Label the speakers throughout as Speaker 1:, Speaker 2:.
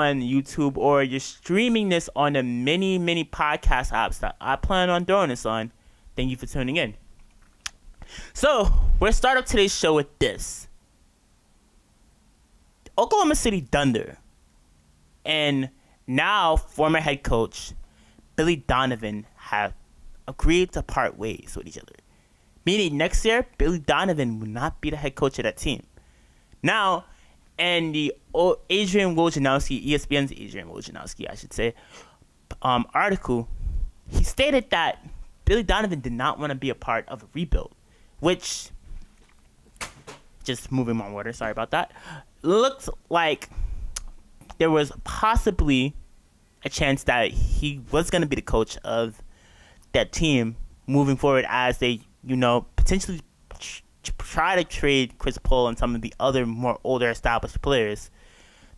Speaker 1: on YouTube or you're streaming this on the many podcast apps that I plan on throwing this on, thank you for tuning in. So, we'll start up today's show with this. Oklahoma City Thunder and now former head coach Billy Donovan have agreed to part ways with each other. Meaning next year, Billy Donovan will not be the head coach of that team. Now, in the Adrian Wojnarowski, ESPN's Adrian Wojnarowski, I should say, article, he stated that Billy Donovan did not want to be a part of a rebuild, which, just moving my water, sorry about that, looks like there was possibly a chance that he was going to be the coach of that team moving forward as they, potentially try to trade Chris Paul and some of the other more older established players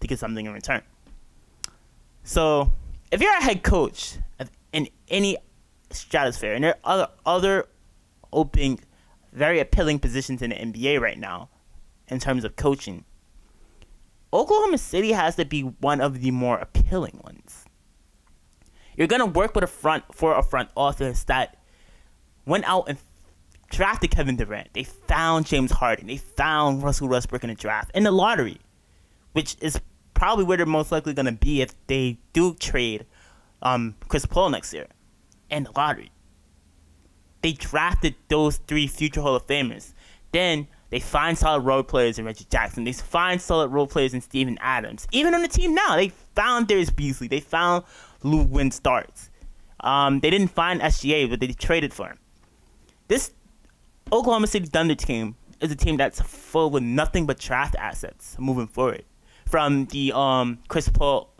Speaker 1: to get something in return. So, if you're a head coach in any stratosphere, and there are other open, very appealing positions in the NBA right now in terms of coaching, Oklahoma City has to be one of the more appealing ones. You're going to work with a front office that went out and drafted Kevin Durant. They found James Harden. They found Russell Westbrook in the draft, in the lottery, which is probably where they're most likely going to be if they do trade Chris Paul next year, in the lottery. They drafted those 3 future Hall of Famers. Then they find solid role players in Reggie Jackson. They find solid role players in Steven Adams. Even on the team now, they found Darius Beasley. They found Lou Win Starts. They didn't find SGA, but they traded for him. This Oklahoma City Thunder team is a team that's full with nothing but draft assets moving forward. From the Chris Paul,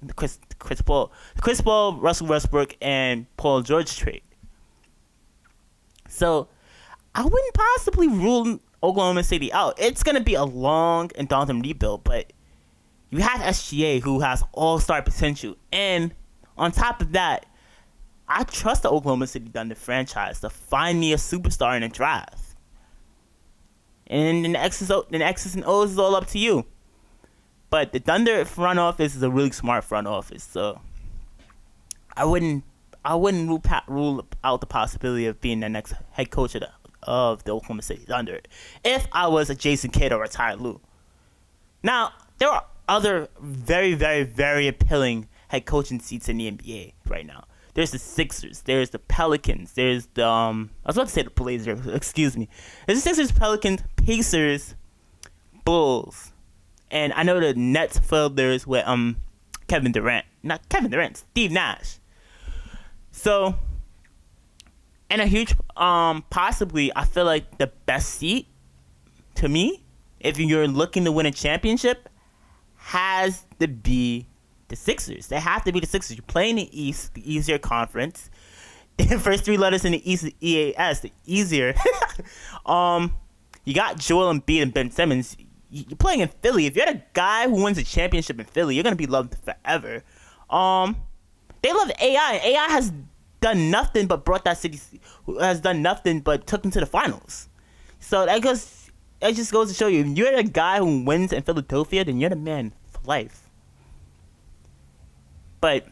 Speaker 1: Russell Westbrook, and Paul George trade. So I wouldn't possibly rule Oklahoma City out. It's going to be a long and daunting rebuild, but you have SGA, who has all-star potential. And on top of that, I trust the Oklahoma City Thunder franchise to find me a superstar in the draft. And the X's and O's is all up to you. But the Thunder front office is a really smart front office, so I wouldn't rule out the possibility of being the next head coach of the Oklahoma City Thunder if I was a Jason Kidd or a Ty Lue. Now, there are other very, very, very appealing head coaching seats in the NBA right now. There's the Sixers, there's the Pelicans, there's the I was about to say the Blazers, excuse me. There's the Sixers, Pelicans, Pacers, Bulls, and I know the Nets filled theirs with Steve Nash. So, and a huge possibly, I feel like the best seat to me, if you're looking to win a championship, has to be the Sixers. They have to be the Sixers. You're playing the East, the easier conference. The first 3 letters in the East is EAS, the easier. You got Joel Embiid and Ben Simmons. You're playing in Philly. If you're the guy who wins a championship in Philly, you're gonna be loved forever. They love AI. AI has done nothing but brought that city. Has done nothing but took them to the finals. So that just goes to show you, if you're the guy who wins in Philadelphia, then you're the man for life. But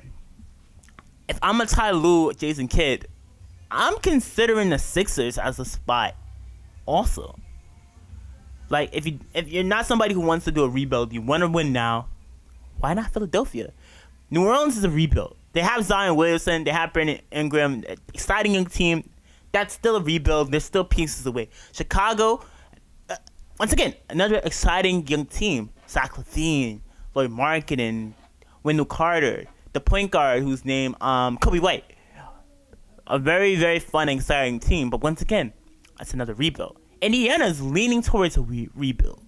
Speaker 1: if I'm a Ty Lue, Jason Kidd, I'm considering the Sixers as a spot also. Like, if you're not somebody who wants to do a rebuild, you want to win now, why not Philadelphia? New Orleans is a rebuild. They have Zion Williamson, they have Brandon Ingram, exciting young team. That's still a rebuild. They're still pieces away. Chicago, once again, another exciting young team. Zach LaVine, Lloyd Marketing, Wendell Carter, the point guard whose name, Kobe White. A very, very fun and exciting team. But once again, that's another rebuild. Indiana is leaning towards a rebuild.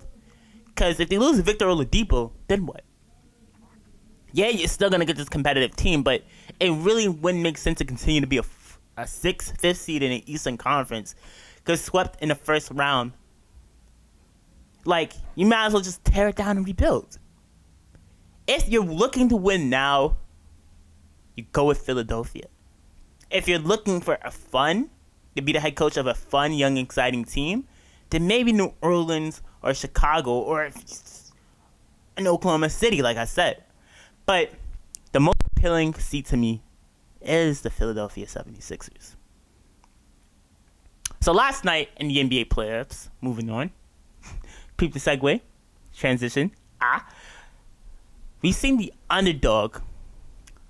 Speaker 1: Because if they lose Victor Oladipo, then what? Yeah, you're still going to get this competitive team, but it really wouldn't make sense to continue to be a 6th, 5th seed in the Eastern Conference. Because swept in the first round. Like, you might as well just tear it down and rebuild. If you're looking to win now, you go with Philadelphia. If you're looking for to be the head coach of a fun, young, exciting team, then maybe New Orleans or Chicago or in Oklahoma City, like I said. But the most appealing seat to me is the Philadelphia 76ers. So last night in the NBA playoffs, moving on, peep the segue, transition. We've seen the underdog